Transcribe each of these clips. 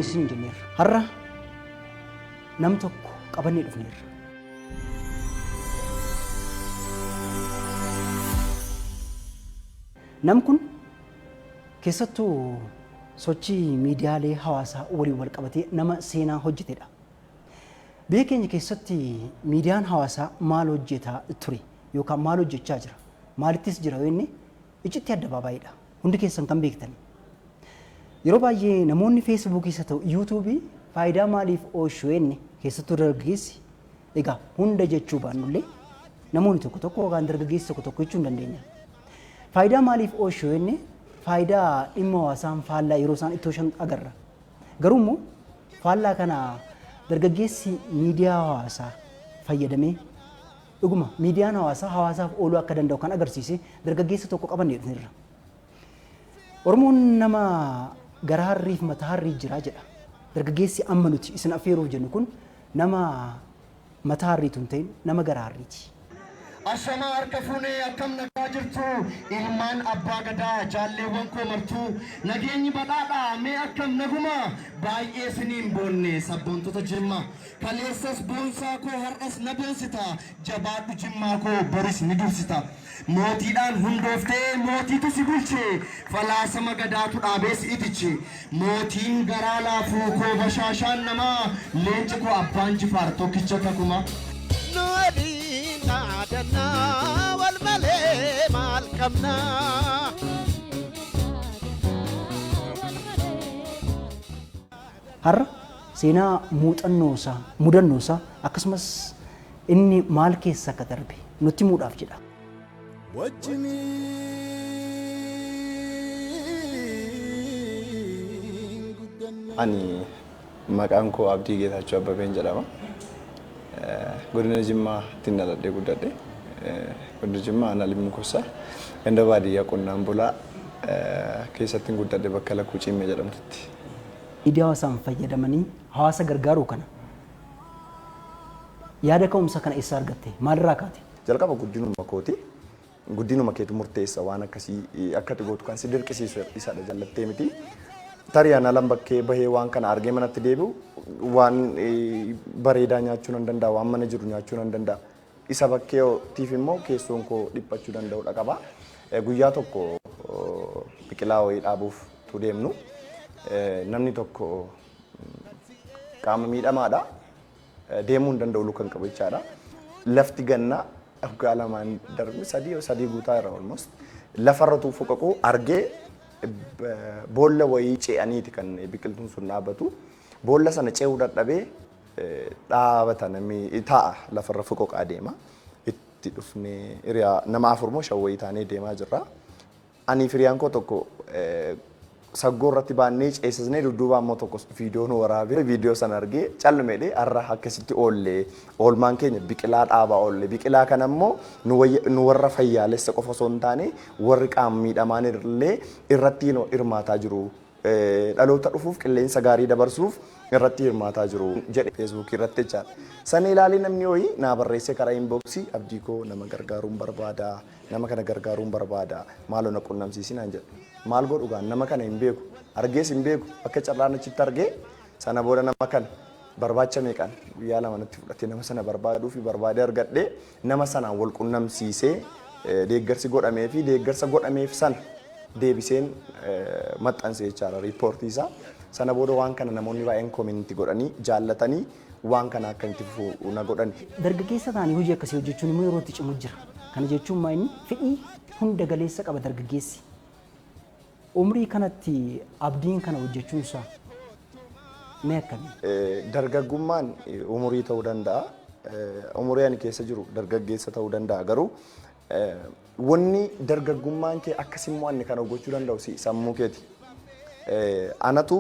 Isin jenneer har'a nam tokko qabannee dhufneerra. Nam kun keessattuu sochii miidiyaalee hawaasaa waliin wal qabatee nama seenaa hojjetedha. Biyya keenya keessatti miidiyaan hawaasaa maal hojjetaa ture yookaan maal hojjechaa jira? Maalittis jira yoo inni icciitti adda baabaayidha. Hundi keessan kan beektan. Yeroo baay'ee namoonni Facebook isa ta'u YouTube faayidaa maaliif oolchu inni keessattuu dargaggeessi egaa hunda jechuu baannullee namoonni tokko tokko yookaan dargaggeessi tokko tokko jechuu hin dandeenya. Faayidaa maaliif oolchu inni faayidaa dhimma hawaasaan faallaa yeroo isaan itti oolchan agarra. Garuu immoo faallaa kana dargaggeessi miidiyaa hawaasaa fayyadamee dhuguma miidiyaan hawaasaa hawaasaaf ooluu akka danda'u kan agarsiise dargaggeessa tokko qabannee dhufneerra. Oromoon nama gara harriif mataa harrii jira jedha. Dargaggeessi amma nuti isin affeeruuf jennu kun nama mataa harriitu hin ta'in nama gara harriiti. Ashamaa harka fuunee akkam nagaa jirtu ilmaan abbaa gadaa jaalleewwan koo martuu nageenyi badhaadhaa mee akkam naguma baay'ee siniin boonne sabboontota jimma kaleessas boonsaa koo har'as na boonsita jabaadhu jimmaa koo boris ni dursita mootiidhaan hundooftee mootiitu si bulche falaasama gadaatu dhaabee si itiche mootiin garaa laafuu koo bashaashaan namaa leenci koo abbaan jifaar tokkicha takuma. Naadana wal malee maal qabna. Har'a seenaa mudannoosaa akkasumas inni maal keessa akka darbe nutti himuudhaaf jedha. Ani maqaan koo Abdii Geetaachoo Abbabeen jedhama. Godina Jimmaa ittiin dhaladhee guddadhe. Godina Jimmaa aanaa Limuu Kosaa ganda baadiyyaa qonnaan bulaa keessatti guddadhe bakka Lakkuu Cimmee jedhamtutti. Miidiyaa hawaasaan fayyadamanii hawaasa gargaaruu kana yaada ka'umsa kana eessaa argatte? Maalirraa kaate? Jalqaba guddinuma kooti. Guddinuma keetu murteessa waan akkasii akka gootu kan si dirqisiisu isaadha jallattee miti. Tariyaan alam bakkee bahee waan kana argee manatti deebi'u waan bareedaa nyaachuu nan danda'a waan mana jiru nyaachuu nan danda'a. Isa bakkeetiif immoo keessoon koo dhiphachuu danda'udha qaba. Guyyaa tokko biqilaa wayii dhaabuuf tu deemnu namni tokko qaama miidhamaadha deemuu hin danda'u lukan qabu jechaadha. Lafti gannaa waggaa lamaan darbe sadii guutaa irra almost lafarra tuu foqaquu argee boolla wayii ce'aniiti kan biqiltuun sun dhaabbatu. Boolla sana ce'uu dadhabee dhaabata namni taa'a lafarra foqoqaa deema. Itti dhufnee hiriyaa nama afur moo shan wayii taanee deemaa jirra. Ani firiyaan koo tokko saggoo irratti baannee ceesisnee dudduubaa immoo tokko viidiyoo nu waraabee viidiyoo sana argee callumeedhee har'a akkasitti oollee oolmaan keenya biqilaa dhaabaa oollee biqilaa kana immoo nu warra fayyaalessa qofa osoo hin taane warri qaama miidhamaan illee irratti hirmaataa jiru. Dhaloota dhufuuf qilleensa gaarii dabarsuuf irratti hirmaataa jiru jedhe Facebook irratti jechaadha. Sana ilaalee namni wayii naa barreessee karaa inboxii abdii koo nama gargaaruun barbaada nama kana gargaaruun barbaada maaloo na qunnamsiisinaan jedhe. Maal godhugaan nama kana hin beeku argees hin beeku akka carraan achitti argee sana booda nama kana barbaacha meeqaan guyyaa lama natti fudhatee nama sana barbaaduu fi barbaadee argadhee nama sanaan wal qunnamsiisee deeggarsi godhamee fi deeggarsa godhameef sana deebiseen maxxansee jechaadha riippoortii isaa. Sana booda waan kana namoonni baay'een koominti godhanii jaallatanii waan kana akka itti fufuu na godhan. Dargaggeessa ta'anii hojii akkasii hojjechuun immoo yeroo itti cimu jira. Kana jechuun maa inni fedhii hunda galeessa qaba dargaggeessi. Umrii kanatti abdiin kana hojjechuun isaa mee akkamii? Dargaggummaan umurii ta'uu danda'a. Umurii ani keessa jiru dargaggeessa ta'uu danda'a garuu wanni dargaggummaan kee akkasimmoo ani kana gochuu danda'u sammuu keeti. Anatu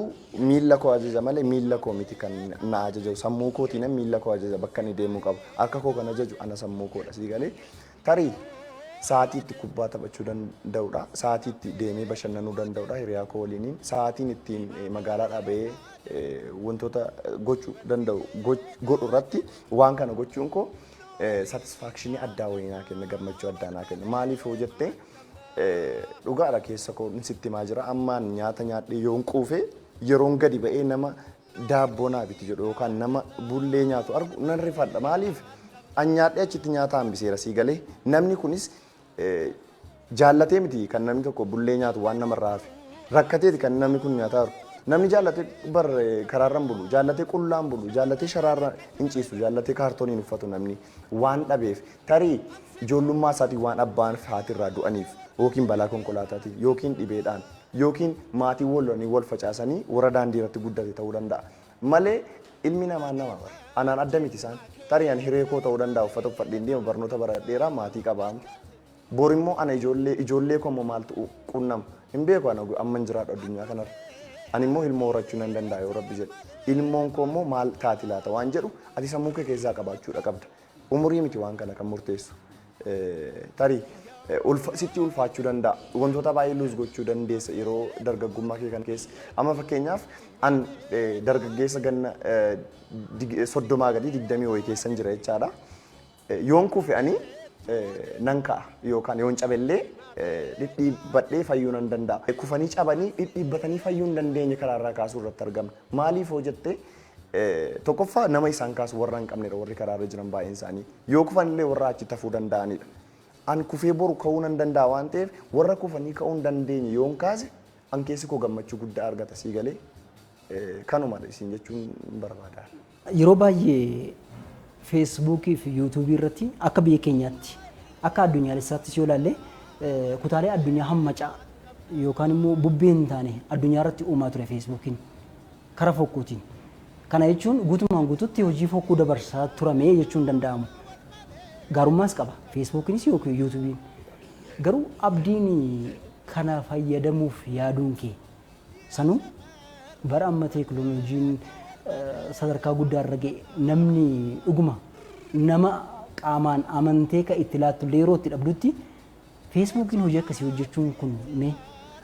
miila koo ajaja malee miila koo miti kan na ajaju sammuu kootiin miila koo ajaja bakka inni deemuu qabu harka koo kan ajaju ana sammuu koodha sii galee tarii sa'aatiitti kubbaa taphachuu danda'udha sa'aatiitti deemee bashannanuu danda'udha hiriyaa koo waliin sa'aatiin ittiin magaalaadhaa bahee wantoota gochuu danda'u godhu irratti waan kana gochuun koo satisfaakshinii addaa wayii naa kenna gammachuu addaa naa kenna maaliif hoo jettee dhugaadha keessa koo sitti maa jira ammaan nyaata nyaadhee yoon quufe yeroon gadi ba'ee nama daabboo naa biti jedhu yookaan nama bullee nyaatu argu nan rifadha. Maaliif an nyaadhee achitti nyaata hambiseera sii galee namni kunis jaallatee miti kan namni tokko bullee nyaatu waan namarraa hafe rakkateeti kan namni kun nyaataa jiru. Namni jaallatee bar karaarraan bulu, jaallatee qullaan bulu, jaallatee sharaarra hin ciisu, jaallatee kaartooniin uffatu namni waan dhabeef tarii ijoollummaa isaatii waan abbaan haatirraa du'aniif yookiin balaa konkolaataatiin yookiin dhibeedhaan yookiin maatii wallanii wal facaasanii warra daandii irratti guddate ta'uu danda'a. Malee ilmi namaa nama bara. Anaan adda miti isaan. Tarii ani hiree koo ta'uu danda'a uffata uffadheen deema barnoota baradheeraa maatii qabaamu. Bor immoo ana ijoollee koo maaltu qunnama hin beeku ana amma hin jiraadhu addunyaa kanarra. Ani immoo ilmoo horachuu nan danda'a yoo rabbi jedhe. Ilmoon koo immoo maal taati laata waan jedhu ati sammuu kee keessaa qabaachuudha qabda. Umurii miti waan kana kan murteessu. Tarii sitti ulfaachuu danda'a. Wantoota baay'ee luus gochuu dandeessa yeroo dargaggummaa kee kan keessa. Amma fakkeenyaaf an dargaggeessa ganna 30 gadi 20 wayii keessan jira jechaadha. Yoon kufe ani nan ka'a yookaan yoon cabellee dhidhiibbadhee fayyuu nan danda'a. Kufanii cabanii dhidhiibbatanii fayyuu hin dandeenye karaarraa kaasuu irratti argamna. Maaliif hoo jettee tokkoffaa nama isaan kaasu warra hin qabnedha warri karaarra jiran baay'een isaanii. Yoo kufanillee warra achi tafuu danda'anidha. An kufee boru ka'uu nan danda'a waan ta'eef warra kufanii ka'uu hin dandeenye yoon kaase an keessi koo gammachuu guddaa argata sii galee kanumadha isin jechuun barbaada. Yeroo baay'ee feesbuukii fi yuutuubii irratti akka biyya keenyaatti akka addunyaalessaattis yoo ilaalle kutaalee addunyaa hammacaa yookaan immoo bubbee hin taane addunyaa irratti uumaa ture feesbuukiin karaa fokkuutiin. Kana jechuun guutumaan guututti hojii fokkuu dabarsaa turame jechuun danda'amu. Gaarummaas qaba feesbuukiinis yookiin yuutuubiin. Garuu abdiin kana fayyadamuuf yaaduun kee sanuu bara amma teekinooloojiin sadarkaa guddaa irra ga'e namni dhuguma nama qaamaan amantee ka itti laattu yeroo itti dhabdutti feesbuukiin hojii akkasii hojjechuun kun mee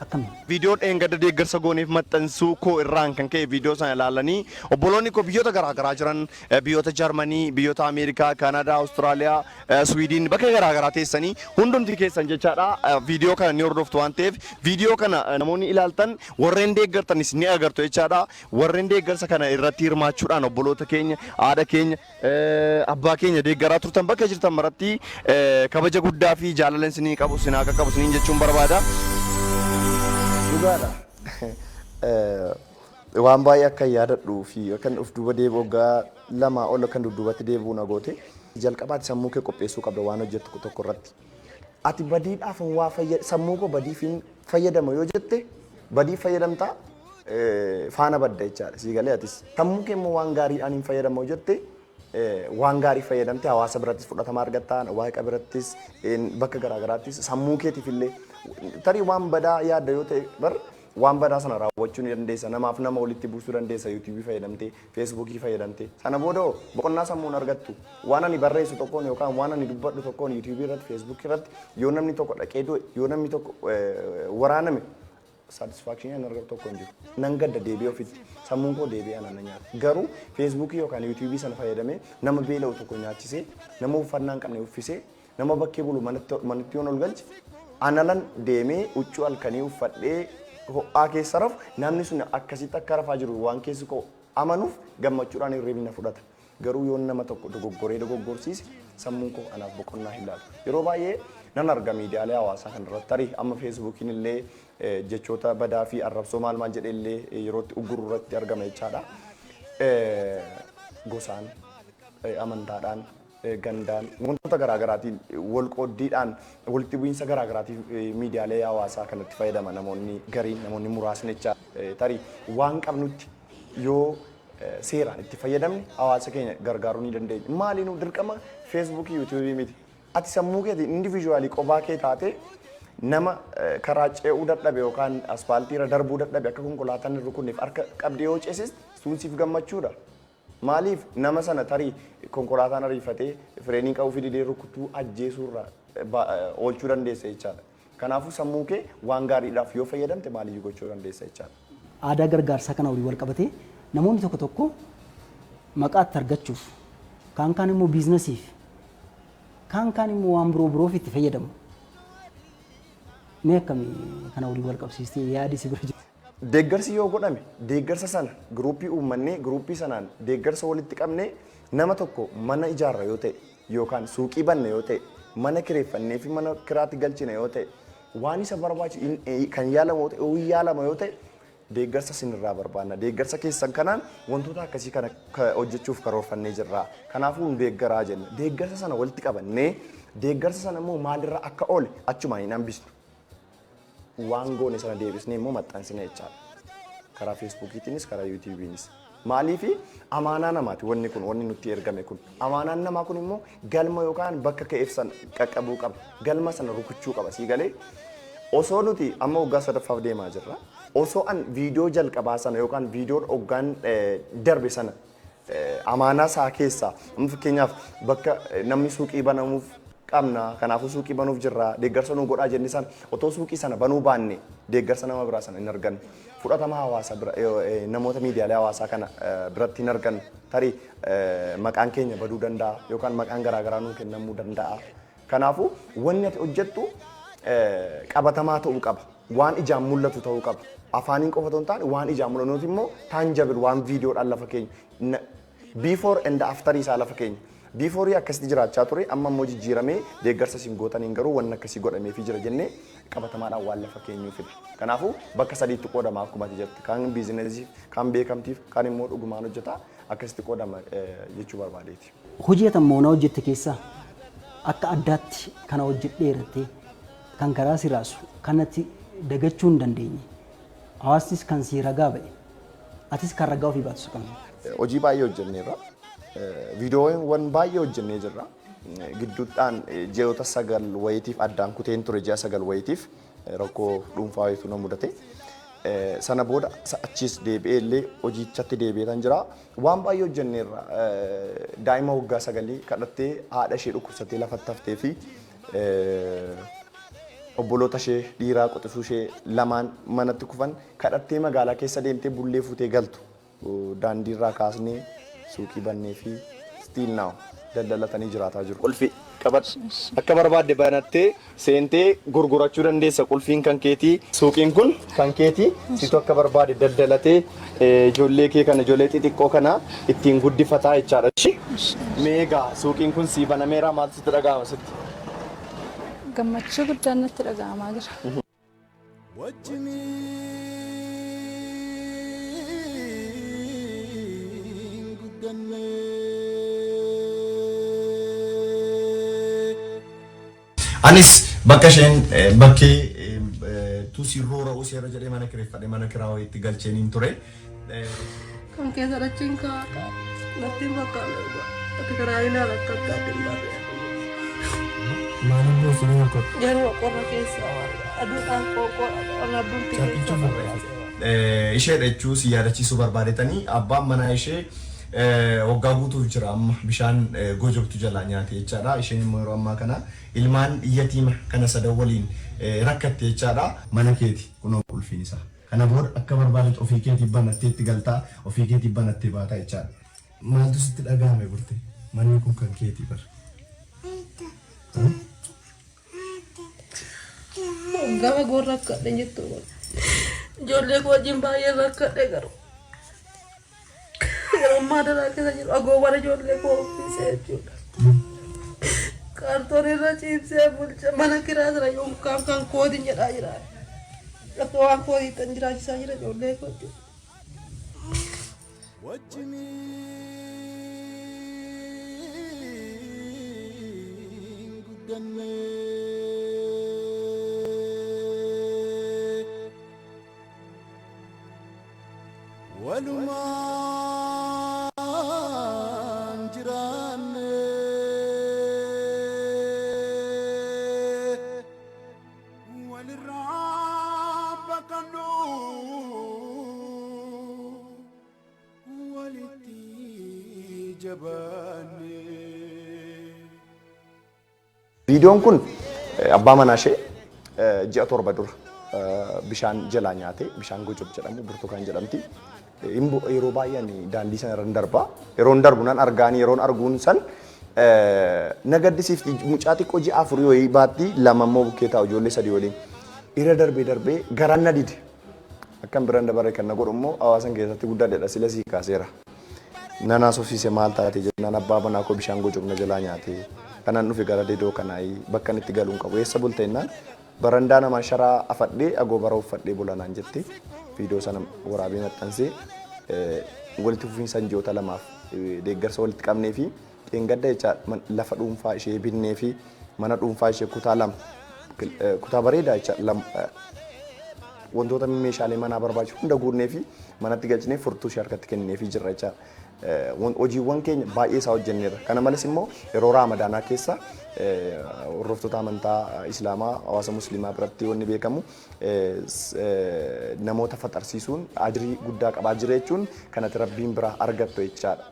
akkami? Viidiyoo dheengadda deeggarsa gooneef maxxansuu koo irraan kan ka'e viidiyoo sana ilaalanii obboloonni koo biyyoota garaagaraa jiran biyyoota Jarmanii, biyyoota Ameerikaa, Kanaadaa, Awustiraaliyaa, Swiidin bakka garaagaraa teessanii hundumti keessan jechaadha viidiyoo kana ni hordoftu waan ta'eef viidiyoo kana namoonni ilaaltan warreen deeggartanis ni agartu jechaadha. Warreen deeggarsa kana irratti hirmaachuudhaan obboloota keenya, haadha keenya, abbaa keenya deeggaraa turtan bakka jirtan maratti kabaja guddaa fi jaalala isinii qabu isin akka qabu isiniin jechuun barbaada. Dhugaadha. Waan baay'ee akka yaadadhuu fi kan of duuba deebi'u waggaa lama ol kan dudduubatti deebi'u na goote jalqabaatti sammuu kee qopheessuu qabda waan hojjettu tokko irratti. Ati badiidhaaf waa sammuu koo badiif fayyadama yoo jette badii fayyadamtaa faana badda jechaadha sii galee atis sammuu kee immoo waan gaariidhaan hin fayyadama yoo jette waan gaarii fayyadamte hawaasa birattis fudhatama argattaan waaqa birattis bakka garaagaraattis sammuu keetiif illee tarii waan badaa yaadda yoo ta'e bar waan badaa sana raawwachuu ni dandeessa namaaf nama walitti buusuu dandeessa yuutuubii fayyadamtee feesbuukii fayyadamtee sana booda boqonnaa sammuun argattu waan ani barreessu tokkoon yookaan waan ani dubbadhu tokkoon yuutuubii irratti feesbuukii irratti yoo namni tokko dhaqee yoo namni tokko waraaname satisfaction an argatu tokko hin jiru nan gadda deebi'ee ofitti sammuun koo deebi'ee ana nyaata garuu feesbuukii yookaan yuutuubii sana fayyadamee nama beela'u tokko nyaachisee nama uffannaa hin qabne uffisee nama bakkee bulu manatti yoon ol galche analan deemee huccuu halkanii uffadhee ho'aa keessa rafu namni sun akkasitti akka rafaa jiru waan keessi koo amanuuf gammachuudhaan hirribina fudhata. Garuu yoon nama tokko dogoggorsiise sammuun koo anaaf boqonnaa hin laatu. Yeroo baay'ee nan arga miidiyaalee hawaasaa kanarratti tarii amma feesbuukiin illee jechoota badaa fi arrabsoo maal jedhee illee yerootti ugguruu irratti argama jechaadha. Gosaan, amantaadhaan, gandaan wantoota garaagaraatiin wal qooddiidhaan walitti bu'iinsa garaagaraatiin miidiyaalee hawaasaa kanatti fayyadama namoonni gariin namoonni muraasni jecha tarii waan qabnutti yoo seeraan itti fayyadamne hawaasa keenya gargaaruu ni dandeenya. Maaliinuu dirqama feesbuukii yuutuubii miti. Ati sammuu keetiin indiviijuwaalii qophaa kee taate nama karaa ce'uu dadhabe yookaan aspaaltiirra darbuu dadhabe akka konkolaataan hin rukunneef harka qabdee yoo ceesiste suunsiif gammachuudha. Maaliif nama sana tarii konkolaataan ariifatee fireenii qabuu fi didee rukutuu ajjeesuurraa oolchuu dandeessa jechaadha. Kanaafuu sammuu kee waan gaariidhaaf yoo fayyadamte maaliyyuu gochuu dandeessa jechaadha. Aadaa gargaarsaa kana waliin wal qabatee namoonni tokko tokko maqaatti argachuuf kaan immoo biizinasiif kaan immoo waan biroof itti fayyadamu. Mee akkamii kana waliin wal qabsiistee yaadi si bira jiru? deeggarsi yoo godhame deeggarsa sana gruupii uummanne gruupii sanaan deeggarsa walitti qabne nama tokko mana ijaarra yoo ta'e yookaan suuqii banne yoo ta'e mana kireeffannee fi mana kiraatti galchine yoo ta'e waan isa barbaachisu kan yaalamu yoo ta'e deeggarsa sinirraa barbaanna. Deeggarsa keessan kanaan wantoota akkasii kana hojjechuuf karoorfannee jirra. Kanaafuu nu deeggaraa jenna. Deeggarsa sana walitti qabannee deeggarsa sana immoo maalirra akka oole achuma hin hambisnu. Waan goone sana deebisnee immoo maxxansina jechaadha. Karaa Feesbuukiitiinis karaa Yuutuubiinis. Maaliif amaanaa namaati wanni kun wanni nutti ergame kun. Amaanaan namaa kun immoo galma yookaan bakka ka'eef sana qaqqabuu qaba. Galma sana rukuchuu qaba. Sii galee osoo nuti amma waggaa sadaffaaf deemaa jirra. Osoo an viidiyoo jalqabaa sana yookaan viidiyoo hoggaan darbe sana amaanaa isaa keessaa fakkeenyaaf bakka namni suuqii banamuuf qabna kanaafuu suuqii banuuf jirra deeggarsa nu godhaa jenne sana otoo suuqii sana banuu baanne deeggarsa nama biraa sana hin arganne fudhatama hawaasa bira namoota miidiyaalee hawaasaa kana biratti hin arganne tarii maqaan keenya baduu danda'a yookaan maqaan garaagaraa nuu kennamuu danda'a. Kanaafuu wanni ati hojjettu qabatamaa ta'uu qaba. Waan ijaan mul'atu ta'uu qaba. Afaaniin qofa otoo hin taane waan ijaan mul'atu nuti immoo tangible waan viidiyoodhaan lafa keenya before and after isaa lafa keenya. Before akkasitti jiraachaa ture amma immoo jijjiiramee deeggarsa isin gootaniin garuu waan akkasii godhameefii jira jennee qabatamaadhaan waan lafa keenyuu fida. Kanaafuu bakka sadiitti qoodama akkuma ati jirti. Kaan biizinesiif, kaan beekamtiif, kaan immoo dhugumaan hojjeta akkasitti qoodama jechuu barbaadeeti. Hojii ati ammoo na hojjette keessaa akka addaatti kana hojjedheerattee kan karaa si raasu kanatti dagachuu hin dandeenye. Hawaasnis kan si ragaa ba'e. Atis kan ragaa ofii baatu qabna. Hojii baay'ee hojjenneerra. Viidiyoowwan baay'ee hojjennee jirra. Gidduudhaan ji'oota 9 wayitiif addaan kuteen ture ji'a 9 wayitiif rakkoo dhuunfaa wayitu na mudate. Sana booda achis deebi'ee illee hojiichatti deebi'eetan jira. Waan baay'ee hojjenneerra. Daa'ima waggaa 9 kadhattee haadha ishee dhukkubsattee lafatti haftee fi obboloota ishee dhiiraa qoxisuu ishee lamaan manatti kufan kadhattee magaalaa keessa deemtee bullee fuutee galtu daandiirraa kaasnee suuqii bannee fi still now daldalatanii jiraataa jiru. Qulfii qabadhu akka barbaadde banattee seentee gurgurachuu dandeessa. Qulfiin kan keetii suuqiin kun kan keetii situ akka barbaadde daldalatee ijoollee kee kana ijoollee xixiqqoo kana ittiin guddifataa jechaadha. Meegaa suuqiin kun sii banameera maaltu sitti dhaga'ama sitti? Gammachuu guddaan natti dhaga'amaa jira. Anis bakka isheen bakkee tuusii roora usee irra jedhee mana kireeffadhe mana kiraa wayiitti galcheeniin ture. Kan keessa dachiin kaa'aa lattiin bakka akka karaa ilaala akka addaatti hin Maaliin boosanii hirkatu? yeroo qorra keessa aduudhaan qorra bulti keessa. Isheedha jechuun si yaadachiisuu barbaadetanii abbaan manaa ishee waggaa guutuuf jira amma bishaan gojobtu jalaa nyaate jechaadha. Isheen immoo yeroo ammaa kana ilmaan yatiima kana sadan waliin rakkatte jechaadha. Mana keeti kunoo qulfiin isaa. Kana booda akka barbaadetti ofii keetii banattee itti galtaa ofii keetii banattee baataa jechaadha. Maaltu sitti dhagahame burte? Manni kun kan keetii bara. Gama goon rakkadhe jettu ijoollee koo wajjin baay'ee rakkadhe garuu yeroo ammaa daraa keessa jiru agoowwan ijoollee koo uffisee jechuudha. Kaartoon irra ciibsee bulcha mana kiraa jira yookaan kan kootiin jedhaa jira. Akka waan kootiin jiraachisaa jira ijoollee koo walumaan jiraanne walirraa baqannu walitti jabaanne. Viidiyoon kun abbaa manaa ishee ji'a 7 dura bishaan jalaa nyaate bishaan gojob jedhamu burtukaan jedhamti. Yeroo baay'een daandii sana irra darba. Yeroo darbu nan argaanii yeroon arguun san nagaddisiifti mucaa xiqqoo ji'a 4 wayii baatti lama immoo bukkee taa'u ijoollee 3 waliin. Irra darbee garaan na dide. Akkan biraan dabaree kan na godhu immoo hawaasan keessatti guddaadha sila sii kaaseera. Nanaa sofsiise maal taate jennaan abbaa manaa koo bishaan gocokna jalaa nyaate. Kanaan dhufe gara dedoo kanaayi bakka itti galuun qabu. Eessa bulte jennaan barandaa namaa sharaa afadhee agoo bara uffadhee bulanaan jetti. Viidiyoo sana waraabee maxxansee walitti fufiinsa ji'oota lamaaf deeggarsa walitti qabnee fi qeengadda jecha lafa dhuunfaa ishee binnee fi mana dhuunfaa ishee kutaa bareedaa jecha wantoota meeshaalee manaa barbaachisu hunda guurnee fi manatti galchinee furtuu ishee harkatti kennee fi jirra jecha hojiiwwan keenya baay'ee isaa hojjenneerra. Kana malees immoo yeroo Raamadaanaa keessa hordoftoota amantaa Islaamaa hawaasa Musliimaa biratti wanni beekamu namoota faxarsiisuun ajirii guddaa qabaa jira jechuun kanatti rabbiin biraa argattu jechaadha.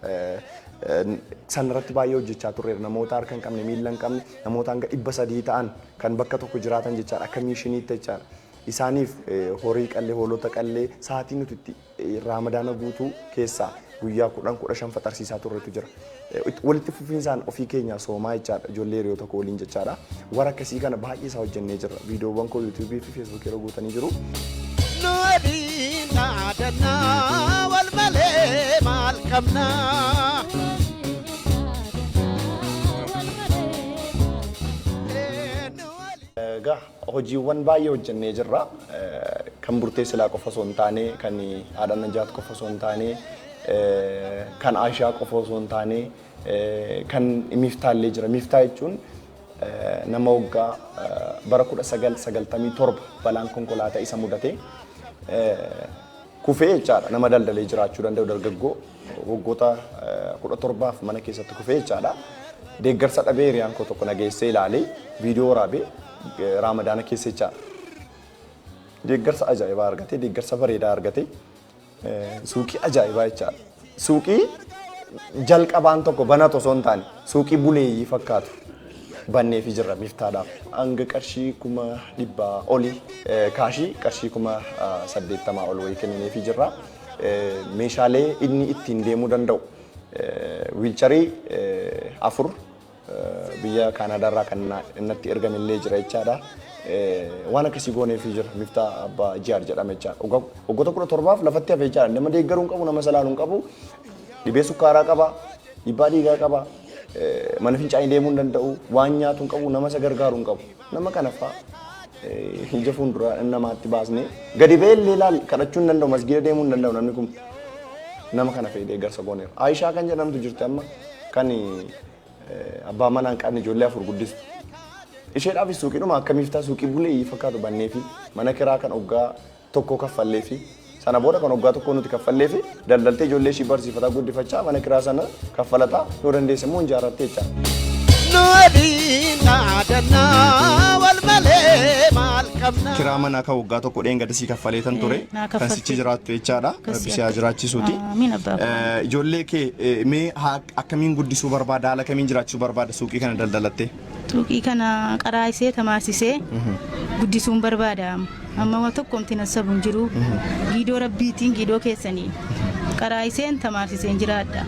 Sanarratti baay'ee hojjechaa turreera. Namoota harka hin qabne miila hin qabne namoota hanga 300 ta'an kan bakka tokko jiraatan jechaadha. Akka miishiniitti jechaadha. Isaaniif horii qallee hoolota qallee sa'aatii nuti itti Raamadaana guutuu keessaa guyyaa 10-15 faxarsiisaa turretu jira. Walitti fufiinsaan ofii keenya soomaa jechaadha. Ijoollee hiriyoo tokko waliin jechaadha. Warra akkasii kana baay'ee isaa hojjennee jirra. Viidiyoowwan koo yuutuubii fi feesbuukii irra guutanii jiru. Wal malee maal qabnaa? Egaa hojiiwwan baay'ee hojjennee jirra. Kan burtee silaa qofa osoo hin taane, kan haadha najaat qofa osoo hin taane, kan Aishaa qofa osoo hin taane, kan Miftaallee jira. Miftaa jechuun nama waggaa bara 1997 balaan konkolaataa isa mudate kufee jechaadha. Nama daldalee jiraachuu danda'u dargaggoo waggoota 17 mana keessatti kufee jechaadha. Deeggarsa dhabee hiriyaan koo tokko nageessee ilaalee viidiyoo waraabee Raamadaana keessa jechaadha. Deeggarsa ajaa'ibaa argate, deeggarsa bareedaa argate, suuqii ajaa'ibaa jechaadha. Suuqii jalqabaan tokko banatu osoo hin taane suuqii buleeyyii fakkaatu bannee fi jirra Miftaadhaaf. Hanga qarshii 100,000 olii kaashii qarshii 80,000 ol wayii kennee fi jirra. Meeshaalee inni ittiin deemuu danda'u wiilcharii 4 biyya Kaanaadaarraa kan innatti ergamillee jira jechaadha. Waan akkasii goonee fi jira Miftaa abbaa Jiyaar jedhama jechaadha. Waggoota 17 lafatti hafee jechaadha. Nama deeggaruu hin qabu, nama salaaluu hin qabu, dhibee sukkaaraa qaba, dhiibbaa dhiigaa qaba, mana fincaanii deemuu hin danda'u, waan nyaatu hin qabu, nama isa gargaaruu hin qabu. Nama kana fa'aa ija fuuldura namaatti baasnee gadi ba'ee illee ilaali kadhachuu hin danda'u, masgiida deemuu hin danda'u namni kun nama kana fa'ii deeggarsa gooneera. Aishaa kan jedhamtu jirti amma kan abbaa manaa hin qabne ijoollee 4 guddistu. Isheedhaafis suuqiidhuma akka Miftaa suuqii buleeyyii fakkaatu bannee fi mana kiraa kan waggaa tokko kaffallee fi sana booda kan waggaa tokko nuti kaffallee fi daldaltee ijoollee ishii barsiifataa guddifachaa mana kiraa sana kaffalataa yoo dandeesse immoo ijaarrattee jechaadha. Kiraa manaa kan waggaa tokko dheengadda kaffalee tan ture kan sichi jiraattu jechaadha. Rabbi si haa jiraachisuuti. Ijoollee kee mee akkamiin guddisuu barbaada? Haala kamiin jiraachisuu barbaada suuqii kana daldalattee? Suuqii kana qaraasee tamaasisee guddisuun barbaada. Amma waan tokkomti na sabuun jiru giidoo rabbiitiin giidoo keessanii qaraaseen tamaasiseen jiraadha.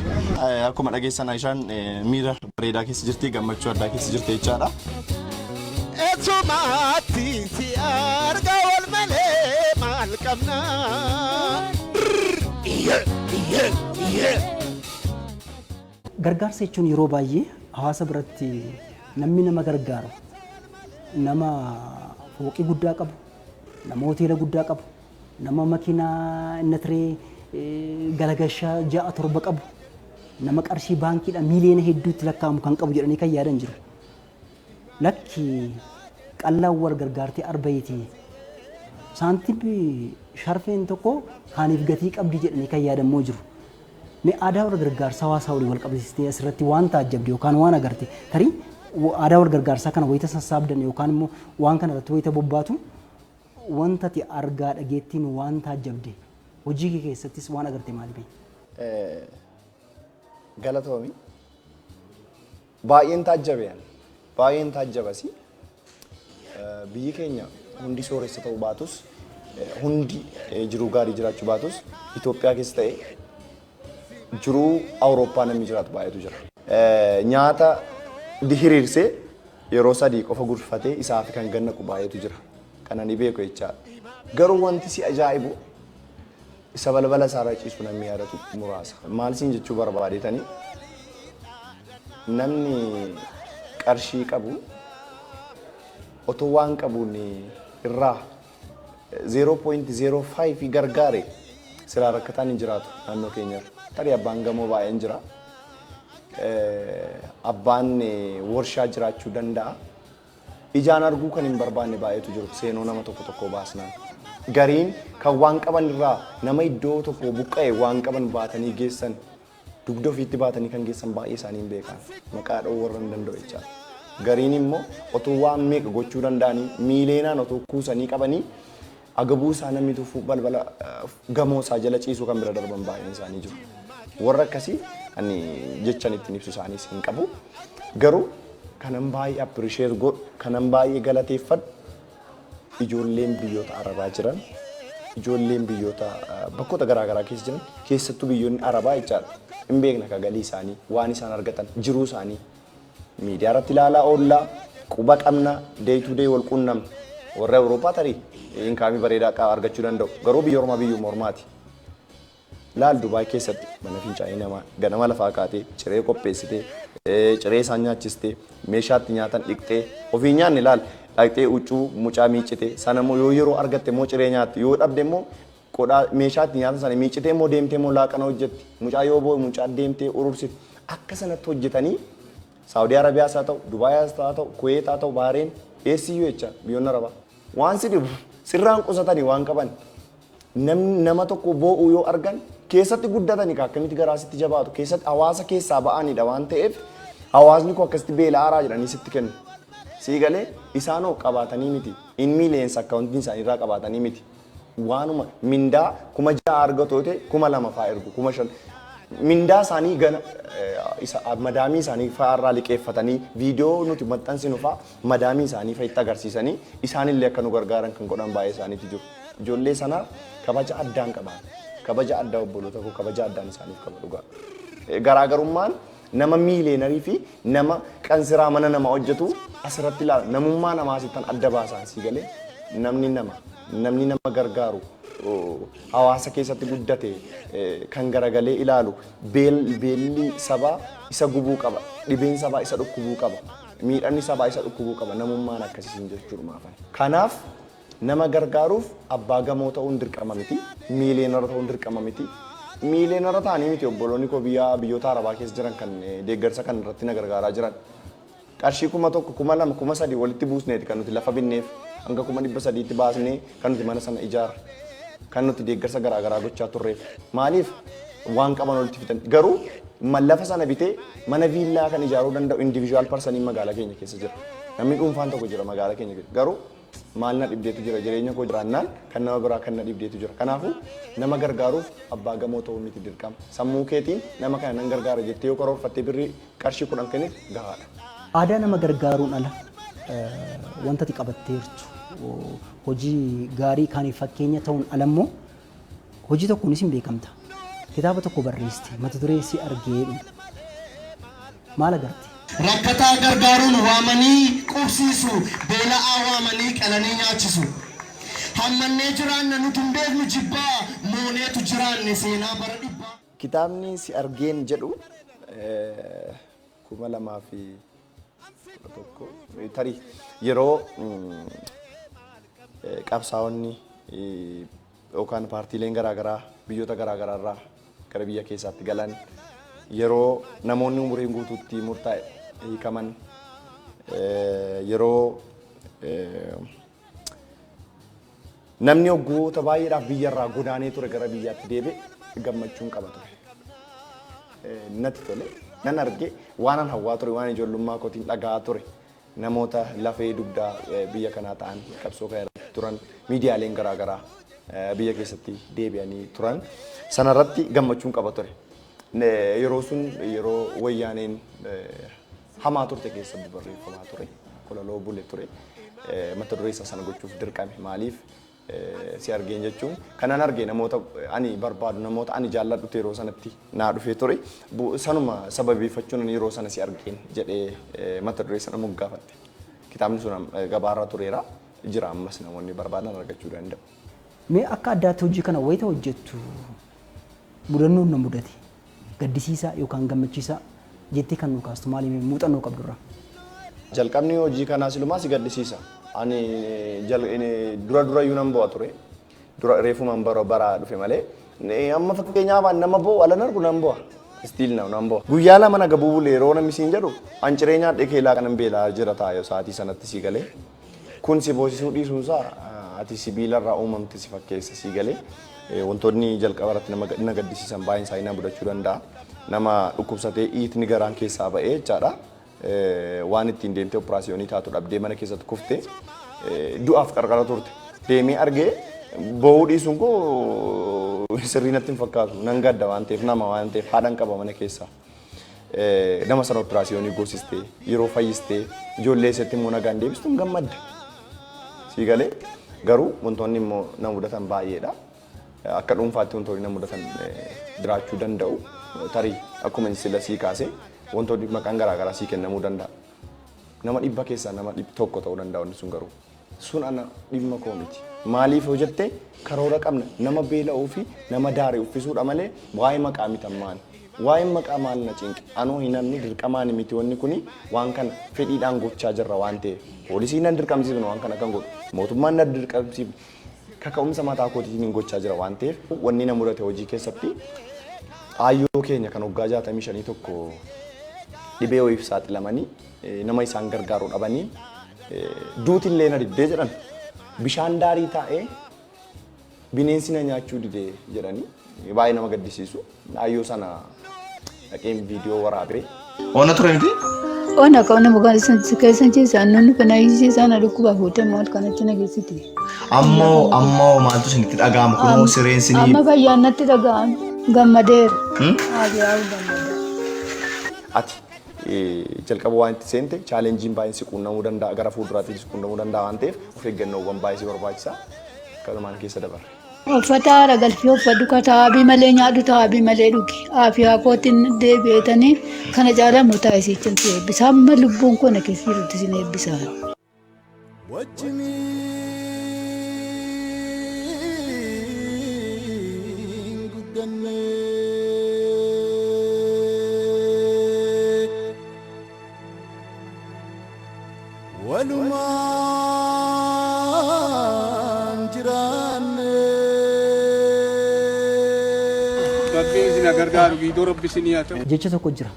Akkuma dhageessan Aishaan miira bareedaa keessa jirti, gammachuu addaa keessa jirti jechaadha. Eesumaatti si arga wal malee maal qabnaa? Gargaarsa jechuun yeroo baay'ee hawaasa biratti namni nama gargaaru nama fooqii guddaa qabu, nama hoteela guddaa qabu, nama makiinaa inni tiree galagashaa 6-7 qabu, nama qarshii baankiidha miiliyoona hedduutti lakkaa'amu kan qabu jedhanii kan yaadan jiru. Lakki qallaan wal gargaartee arbayeeti saantiimii sharfeen tokko kaaniif gatii qabdi jedhanii kan yaadammoo jiru. Mee aadaa wal gargaarsaa hawaasaa waliin wal qabsiistee asirratti waan taajjabde yookaan waan agarte tarii aadaa wal gargaarsaa kana wayita sassaabdan yookaan immoo waan kana irratti wayita bobbaatu wanta ati argaa dhageettiin waan taajjabde hojii kee keessattis waan agarte maali bee? Galatoomi baay'een taajjabeen baay'een taajjabasi biyyi keenya hundi sooressa ta'uu baatus hundi jiruu gaarii jiraachuu baatus Itoophiyaa keessa ta'e jiruu Awurooppaa namni jiraatu baay'eetu jira. Nyaata dihiriirsee yeroo 3 qofa gurfatee isaaf kan ganna baay'eetu jira. Kana ni beeku jechaadha. Garuu wanti si ajaa'ibu isa balbala isaarra ciisu namni yaadatu muraasa. Maal siin jechuu barbaadetanii namni qarshii qabu otoo waan qabuun irraa 0.05 gargaare silaa rakkataan hin jiraatu naannoo keenyarra. Tarii abbaan gamoo baay'een jira. Abbaan warshaa jiraachuu danda'a. Ijaan arguu kan hin barbaanne baay'eetu jiru seenoo nama tokko tokko baasnaan. Gariin kan waan qaban irraa nama iddoo tokko buqqa'e waan qaban baatanii geessan dugda ofiitti baatanii kan geessan baay'ee isaanii hin beekan. Maqaa dha'uu warra hin danda'u jechaadha. Gariin immoo otoo waan meeqa gochuu danda'anii miileenaan otoo kuusanii qabanii agabuu isaa namni tufuu balbala gamoo isaa jala ciisuu kan bira darban baay'een isaanii jiru. Warra akkasii ani jechan ittiin ibsu isaaniis hin qabu. Garuu kanan baay'ee appirisheet godhu kanan baay'ee galateeffadhu ijoolleen biyyoota Arabaa jiran ijoolleen biyyoota bakkoota garaagaraa keessa jiran keessattuu biyyoonni Arabaa jechaadha. Hin beekna ka galii isaanii waan isaan argatan jiruu isaanii miidiyaa irratti ilaalaa oollaa quba qabna day to day wal quunnamna. Warra Awurooppaa tarii inkaamii bareedaa argachuu danda'u. Garuu biyyuma ormaati. Laal Dubaay keessatti mana fincaanii namaa ganama lafaa kaatee ciree qopheessitee ciree isaan nyaachistee meeshaatti nyaatan dhiqxee ofii nyaanne laal dhaqxee huccuu mucaa miiccitee sana immoo yoo yeroo argatte immoo ciree nyaatti yoo dhabde immoo qodaa meeshaatti nyaatan sana miiccitee immoo deemtee immoo laaqana hojjetti mucaa yoo boo'e mucaa deemtee urursiti akka sanatti hojjetanii Saawudii Arabiyaas haa ta'u Dubaayaas haa ta'u Kuweet haa ta'u Baareen eessiyyuu jecha biyyoonni Arabaa waan si dhibu sirraan qusatanii waan qaban nama tokko boo'uu yoo argan keessatti guddatanii akkamitti garaasitti jabaatu keessatti hawaasa keessaa ba'anidha waan ta'eef hawaasni kun akkasitti beela'aaraa jedhanii sitti kennu. Sii galee isaanoo qabaatanii miti in miileensa akkaawuntiin isaanii irraa qabaatanii miti waanuma mindaa 6,000 argatu ta'e 2,200 fa'aa ergu 5,000 mindaa isaanii gana madaamii isaanii fa'aa irraa liqeeffatanii viidiyoo nuti maxxansinu fa'aa madaamii isaanii fa'aa itti agarsiisanii isaanillee akka nu gargaaran kan godhan baay'ee isaaniitu jiru. Ijoollee sanaa kabaja addaan qaban. Kabaja addaa obboloota koo kabaja addaan isaaniif qaba dhugaa. Garaagarummaan nama miileenarii fi nama qansiraa mana nama hojjetu asirratti ilaala. Namummaa namaa asittan adda baasaan sii galee namni nama gargaaru hawaasa keessatti guddate kan garagalee ilaalu beelli sabaa isa gubuu qaba. Dhibeen sabaa isa dhukkubuu qaba. Miidhamni sabaa isa dhukkubuu qaba. Namummaan akkasiin jechuudha maafan. Kanaaf nama gargaaruuf abbaa gamoo ta'uun dirqama miti. Miileenara ta'uun dirqama miti. Miileenara ta'anii miti obboloonni koo biyyoota Arabaa keessa jiran kan deeggarsa kan irratti na gargaaraa jiran. Qarshii 1,000, 2,000, 3,000 walitti buusneeti kan nuti lafa binneef hanga 300,000tti baasnee kan nuti mana sana ijaarre kan nuti deeggarsa garaagaraa gochaa turreef. Maaliif waan qaban walitti fitan garuu lafa sana bitee mana viillaa kan ijaaruu danda'u individual personiin magaalaa keenya keessa jira. Namni dhuunfaan tokko jira magaalaa keenya keessa. Garuu maal na dhibdeetu jira jireenya koo jiraannaan kan nama biraa kan na dhibdeetu jira. Kanaafuu nama gargaaruuf abbaa gamoo ta'uu miti dirqama. Sammuu keetiin nama kana nan gargaara jettee yoo karoorfattee birrii qarshii 10 kennite gahaadha. Aadaa nama gargaaruun ala wanta ati qabatteertu hojii gaarii kaaniif fakkeenya ta'uun ala immoo hojii tokkoon isin beekamta. Kitaaba tokko barreessite mata duree si argee maal agarte? Rakkataa gargaaruun waamanii qubsiisu beela'aa waamanii qalanii nyaachisu. Hammannee jiraanna nuti hin beeknu jibbaa mooneetu jiraanne seenaa bara dhibbaa. Kitaabni si argeen jedhu 2011 tarii yeroo qabsaa'onni yookaan paartiileen garaagaraa biyyoota garaagaraa irraa gara biyya keessaatti galan yeroo namoonni umuriin guutuutti murtaa'e hiikaman yeroo namni waggoota baay'eedhaaf biyyarraa godaanee ture gara biyyaatti deebi'e gammachuun qaba ture. Natti tole nan arge waanan hawwaa ture waan ijoollummaa kootiin dhagaa ture namoota lafee dugdaa biyya kanaa ta'an qabsoo kana turan miidiyaaleen garaagaraa biyya keessatti deebi'anii turan sanarratti gammachuun qaba ture. Yeroo sun yeroo wayyaaneen hamaa turte keessa barreeffamaa ture kolaloo bule ture mata duree isaa sana gochuuf dirqame maaliif si argeen jechuun kanan arge namoota ani barbaadu namoota ani jaalladhu yeroo sanatti naa dhufee ture sanuma sababeeffachuun yeroo sana si argeen jedhee mata duree sana moggaafatte kitaabni sun gabaarra tureera jira ammas namoonni barbaadan argachuu danda'u. Mee akka addaatti hojii kana wayita hojjettu mudannoon na mudate gaddisiisaa yookaan gammachiisaa jettee kan nu kaastu maali muuxannoo qabdurra? Jalqabni hojii kanaa silumaa si gaddisiisa. Ani dura iyyuu nan bo'a ture. Dura reefumaan bara dhufe malee. Amma fakkeenyaaf nama bo'u ala nargu nan bo'a. Stiil nan bo'a. Guyyaa lama na gabuu bulee yeroo namni siin jedhu an ciree nyaadhee keelaa kanan beelaa jira taa'ee sa'aatii sanatti si galee. Kun si boosisuu dhiisuunsaa ati sibiilarraa uumamte si fakkeessa si galee. Wantoonni jalqaba irratti na gaddisiisan baay'een isaanii na mudachuu danda'a. Nama dhukkubsatee dhiigni garaan keessaa ba'ee jechaadha. Waan ittiin deemtee operaasiyoonii taatu dhabdee mana keessatti kuftee du'aaf qarqara turte. Deemee argee bo'uu dhiisuun koo sirrii natti hin fakkaatu. Nan gadda waan ta'eef nama waan ta'eef haadhan qaba mana keessaa. Nama sana operaasiyoonii goosistee yeroo fayyistee ijoollee isatti immoo nagaan deebistuun gammadda. Si galee garuu wantoonni immoo na mudatan baay'eedha. Akka dhuunfaatti wantoonni na mudatan jiraachuu danda'u. Tarii akkuma sila sii kaasee wantoonni maqaan garaagaraa sii kennamuu danda'a. Nama dhibba keessaa nama tokko ta'uu danda'a wanti sun garuu. Sun ana dhimma koo miti. Maaliif yoo jettee karoora qabna nama beela'uu fi nama daaree uffisuudha malee waa'ee maqaa mitan maali? Waa'ee maqaa maal na cinqe? Anoo hin namni dirqamaan miti wanni kuni waan kana fedhiidhaan gochaa jirra waan ta'eef. Poolisii nan dirqamsiifnu waan kana kan godhu. Mootummaan na dirqamsiifnu. Kaka'umsa mataa kootiin hin gochaa jira waan ta'eef wanni na mudate hojii keessatti aayyoo keenya kan waggaa 65 tokko dhibee wayiif saaxilamanii nama isaan gargaaruu dhabanii duutillee na diddee jedhan bishaan daarii taa'ee bineensi na nyaachuu didee jedhanii baay'ee nama gaddisiisu aayyoo sana dhaqeen viidiyoo waraabee. Oona ture miti? Oona kauna mukaan keessan keessaa nunni kana hiisisaa na dhukkuba fuutee maal kanatti nageessiti. Ammoo maaltu isinitti dhaga'amu kunoo sireen sinii. Amma fayyaan natti dhaga'amu gammadeera. Aadaa gammadeera. Ati jalqaba waan itti seente chaalenjiin baay'een si quunnamuu danda'a gara fuulduraatti si quunnamuu danda'a waan ta'eef of eeggannoowwan baay'ee si barbaachisaa kanumaan keessa dabarre. Uffata haara galfii uffadhu kataabii malee nyaadhu taabii malee dhugi. Aafiyaa kootiin deebi'eetanii kana caalaa murtaa'e siichin si eebbisa. Amma lubbuun koo na keessa jirti sin eebbisa. Walumaan jiraanne. Bakkeen isin gargaaru giidoo rabbisinii haa ta'u. Jecha tokko jira.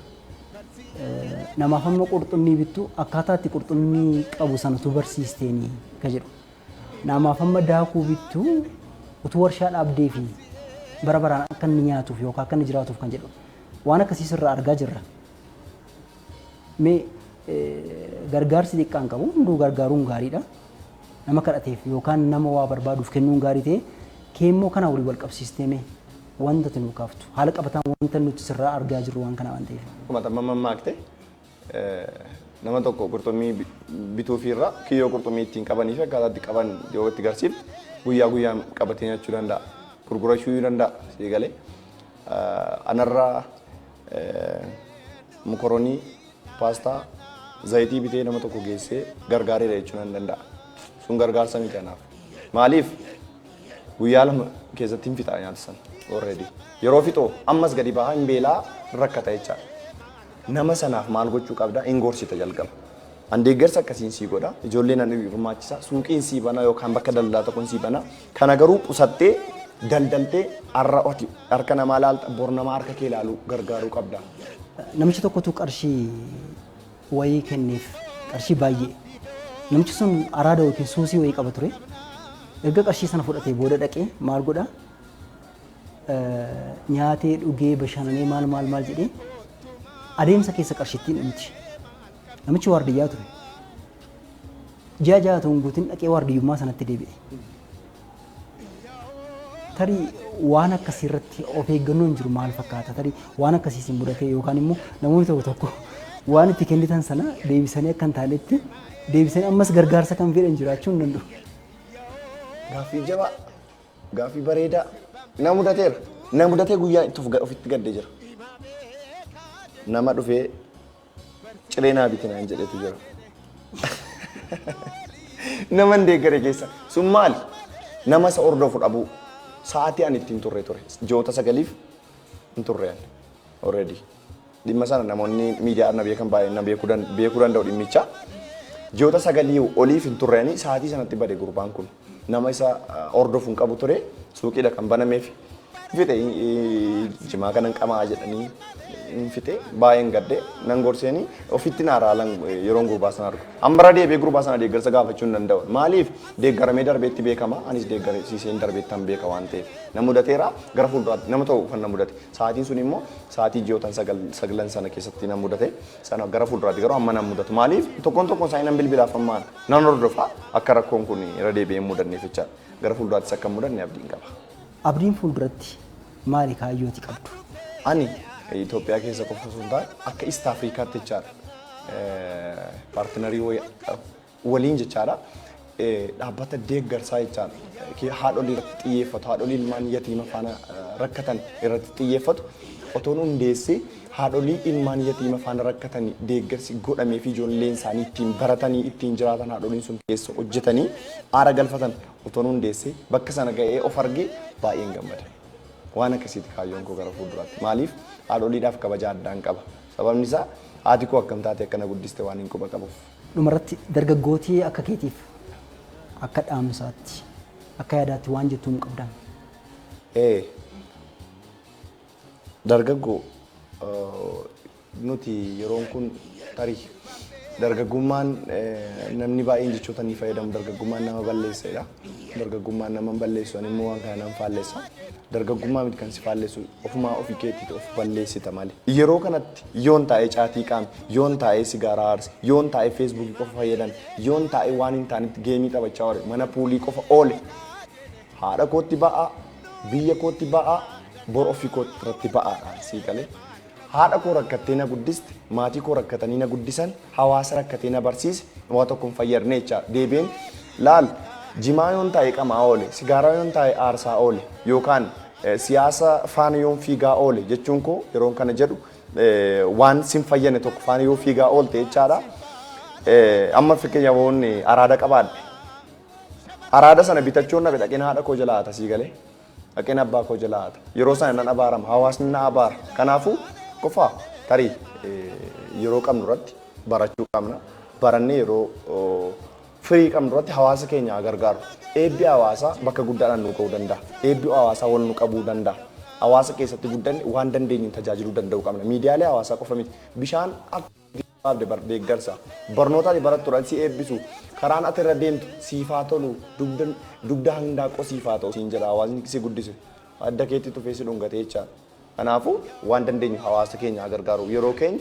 Namaaf amma qurxummii bittu akkaataa itti qurxummii qabu sanatu barsiisteenii ka jedhu. Namaaf amma daakuu bittu utuu warshaa dhaabdee fi bara baraan akka inni nyaatuuf yookaan akka inni jiraatuuf kan jedhu. Waan akkasii sirraa argaa jirra. Mee gargaarsi xiqqaan qabu hunduu gargaaruun gaariidha. Nama kadhateef yookaan nama waa barbaaduuf kennuun gaarii ta'e keemmoo kana walii wal qabsiistee wanta tinu kaaftu haala qabataan wanta nuti sirraa argaa jirru waan kana waan ta'eef. Akkuma mammaakte nama tokko qurxummii bituu fi irraa kiyyoo qurxummii ittiin qabanii fi akkaataa itti qaban yoo itti garsiifte guyyaa guyyaan qabatee nyaachuu danda'a. Gurgurachuu danda'a si galee. Anarraa mokoroonii paastaa zayitii bitee nama tokko geessee gargaareera jechuun nan danda'a. Sun gargaarsa miti kanaaf. Maaliif guyyaa lama keessatti hin fixaa nyaata sana already. Yeroo fixoo ammas gadi bahaa hin beelaa rakkata jechaadha. Nama sanaaf maal gochuu qabda hin gorsita jalqaba. Deeggarsa akkasiin sii godha. Ijoolleen ani hirmaachisa. Suuqiin sii bana yookaan bakka daldalaa tokkoon sii bana. Kana garuu qusattee daldaltee harka namaa laalta bor namaa harka kee ilaaluu gargaaruu qabda. Namicha tokkotu qarshii wayii kenneef qarshii baay'ee. Namichi sun araada yookiin suusii wayii qaba ture. Erga qarshii sana fudhatee booda dhaqee maal godha? Nyaatee dhugee bashannanee maal jedhee adeemsa keessa qarshiittiin dhumti. Namichi waardiyyaa ture. Ji'a ja'a ta'uun guutiin dhaqee waardiyyummaa sanatti deebi'e. Tarii waan akkasii irratti of eeggannoon jiru maal fakkaata? Tarii waan akkasii sin mudatee yookaan immoo namoonni tokko waan itti kennitan sana deebisanii akka hin taanetti deebisanii ammas gargaarsa kan fedhan jiraachuu hin danda'u. Gaaffii jabaa, gaaffii bareedaa na mudateera. Na mudatee guyyaa ofitti gaddee jira. Nama dhufee ciree naa bitinaan jedhetu jira. Nama hin deeggare keessa sun maali? nama isa hordofu dhabu sa'aatii ani ittiin turre ture ji'oota 9 hin turreen already dhimma sana namoonni miidiyaa na beekan baay'ee na beekuu danda'u dhimmicha ji'oota 9 oliif hin turreeni sa'aatii sanatti bade gurbaan kun nama isa hordofu hin qabu ture suuqiidha kan banameef fite jimaa kanan qamaa jedhanii fite baay'een gadde nan gorseeni ofitti naaraalan yeroon gurbaa sana argu ambara deebee gurbaa sana deeggarsa gaafachuu hin danda'u maaliif deeggaramee darbeetti beekama anis deeggarsiiseen darbeettan beeka waan ta'eef na mudateera gara fuulduraatti nama ta'u kan na mudate sa'aatiin sun immoo sa'aatii ji'ootan 9 sana keessatti na mudate sana gara fuulduraatti garuu amma na mudatu maaliif tokkoon isaanii nan bilbilaaf ammaan nan hordofaa akka rakkoon kun irra deebi'ee mudanneef jecha gara fuulduraattis akka mudanne abdiin qaba. Abdiin fuulduratti maali kaayyooti qabdu? Ani Itoophiyaa keessa qofa osoo hin taane akka East Afrikaatti jechaadha. Paartinarii waliin jechaadha. Dhaabbata deeggarsaa jechaadha. Haadholii irratti xiyyeeffatu, haadholii ilmaan yatiima faana rakkatan irratti xiyyeeffatu otoo hundeessee haadholii ilmaan yatiima faana rakkatan deeggarsi godhamee fi ijoolleen isaanii ittiin baratanii ittiin jiraatan haadholiin sun keessa hojjetanii aara galfatan otoo hundeessee bakka sana ga'ee of argee baay'een gammada. Waan akkasiiti kaayyoon koo gara fuulduraatti. Maaliif haadholiidhaaf kabaja addaan qaba. Sababni isaa haati koo akkam taate akkana guddiste waan hin quba qabuuf. Dhumarratti dargaggootii akka keetiif akka dhaamsaatti akka yaadaatti waan jettuu hin qabdan. Dargaggoo nuti yeroon kun tarii dargaggummaan namni baay'een jechoota ni fayyadamu dargaggummaan nama balleessedha. Dargaggummaan nama balleessu ani immoo waan kana nan faallessa. Dargaggummaa miti kan si faalleessu ofumaa ofii keetiiti of balleessita malee. Yeroo kanatti yoon taa'ee caatii qaame, yoon taa'ee sigaaraa aarse, yoon taa'ee feesbuukii qofa fayyadame, yoon taa'ee waan hin taanetti geemii taphachaa oole, mana puulii qofa oole. Haadha kootti ba'aa, biyya kootti ba'aa, bor ofii kootti irratti ba'aadhaan sii qalee. Haadha koo rakkattee na guddiste, maatii koo rakkatanii na guddisan, hawaasa rakkatee na barsiise, waa tokko hin fayyadne jechaadha. Deebiin laal jimaa yoon taa'ee qamaa oole, sigaaraa yoon taa'ee aarsaa oole, yookaan siyaasa faana yoon fiigaa oole jechuun koo yeroon kana jedhu waan sin fayyane tokko faana yoo fiigaa oolte jechaadha. Amma fakkeenyaaf araada qabaadhe. Araada sana bitachuun na dhaqeen haadha koo jala haata sii galee. Dhaqeen abbaa koo jala haata. Yeroo sana nan abaarama, hawaasni na abaara. Kanaafuu qofaa tarii yeroo qabnu irratti barachuu qabna. Barannee yeroo firii qabnu irratti hawaasa keenya gargaaru. Eebbi hawaasaa bakka guddaadhaan nu ga'uu danda'a. Eebbi hawaasaa wal nu qabuu danda'a. Hawaasa keessatti guddanne waan dandeenyu tajaajiluu danda'uu qabna. Miidiyaalee hawaasaa qofa miti. Bishaan akka deeggarsa. Barnoota barattuudhaan si eebbisu. Karaan ati irra deemtu siifaa tolu dugda handaaqoo siifaa ta'u siin jedha hawaasni si guddise. Adda keetti tufee si dhungatee jechaadha. Kanaafuu waan dandeenyu hawaasa keenya gargaaru yeroo keenya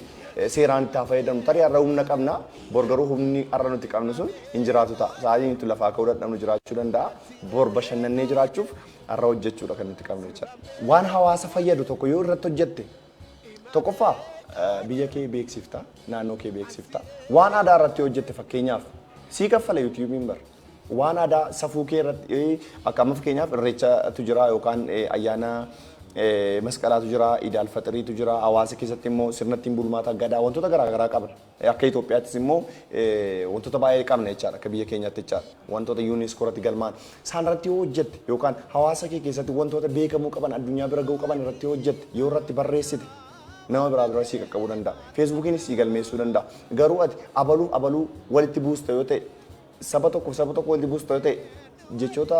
seeraan itti fayyadamu tarii har'a humna qabna bor garuu humni har'a nuti qabnu sun hin jiraatu ta'a. Sa'aatiin itti lafaa ka'uu dadhabnu jiraachuu danda'a. Bor bashannannee jiraachuuf har'a hojjechuudha kan nuti qabnu jechaadha. Waan hawaasa fayyadu tokko yoo irratti hojjette tokkoffaa biyya kee beeksifta, naannoo kee beeksifta. Waan aadaa irratti hojjette fakkeenyaaf sii kaffala yuutuubiin bar. Waan aadaa safuu kee irratti akka amma fakkeenyaaf irreechatu jira yookaan ayyaana masqalaatu jira, idaal faxiriitu jira, hawaasa keessatti immoo sirna ittiin bulmaata gadaa wantoota garaagaraa qabna. Akka Itoophiyaattis immoo wantoota baay'ee qabna jechaadha akka biyya keenyaatti jechaadha. Wantoota yuuneeskoo irratti galmaan isaan irratti yoo hojjette yookaan hawaasa kee keessatti wantoota beekamuu qaban addunyaa bira ga'uu qaban irratti yoo hojjette yoo irratti barreessite nama bira sii qaqqabuu danda'a. Feesbuukiinis sii galmeessuu danda'a. Garuu ati abaluu walitti buusta yoo ta'e saba tokko walitti buusta yoo ta'e jechoota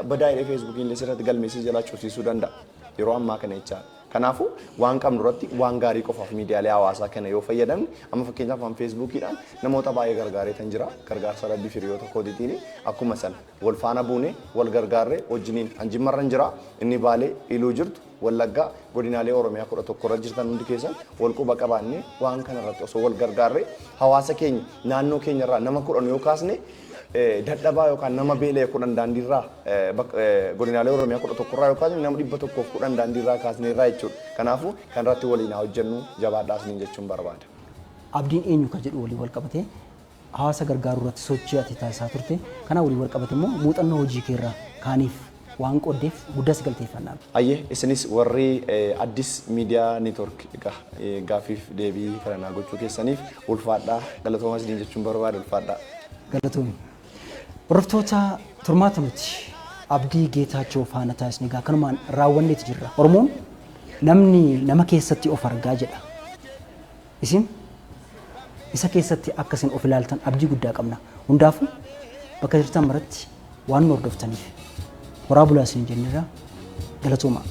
badaa'ee feesbuukiin illee sirratti galmeessii jalaa cufsiisuu danda'a. Yeroo ammaa kana jechaadha. Kanaafuu waan qabnu irratti waan gaarii qofaaf miidiyaalee hawaasaa kana yoo fayyadamne amma fakkeenyaaf waan feesbuukiidhaan namoota baay'ee gargaareetan jira. Gargaarsa rabbii firiyoota kootiitiin akkuma sana wal faana buune wal gargaarree wajjiniin hanjimmarran jira inni baalee iluu jirtu wallaggaa godinaalee oromiyaa 11 irra jirtan hundi keessan wal quba qabaannee waan kana irratti osoo wal gargaarree hawaasa keenya naannoo keenya irraa nama 10 yoo kaasne dadhabaa yookaan nama beelee 10 daandiirraa godinaalee oromiyaa 11 irraa yookaan nama 110 daandiirraa kaasnee irraa jechuudha. Kanaafuu kan irratti waliin hojjennu jabaadhaas niin jechuun barbaada. Abdiin eenyu kan jedhu waliin wal qabatee hawaasa gargaaruu irratti sochii ati taasisaa turte kana waliin wal qabate immoo muuxannoo hojii keerraa kaaniif waan qoddeef guddaa galateeffannaa. Ayyee isinis warri Addis miidiyaa neetwork gaaffiif deebii kana gochuu keessaniif ulfaadhaa galatoomaa niin jechuun barbaada ulfaadhaa. Galatoomi. Hordoftoota turmaata nuti abdii geetaachoo faana taasisne gaa kanumaan raawwanneeti jirra. Oromoon namni nama keessatti of argaa jedha. Isin isa keessatti akkasiin of ilaaltan abdii guddaa qabna. Hundaafuu bakka jirtan maratti waan nu hordoftaniif horaa bulaa isin jennirra galatooma.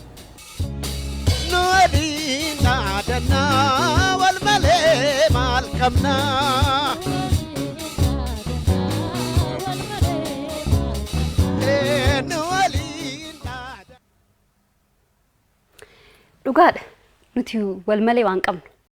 Nu waliin dhaadannaa wal malee maal qabnaa? Dhugaadha nuti wal malee waan qabnu.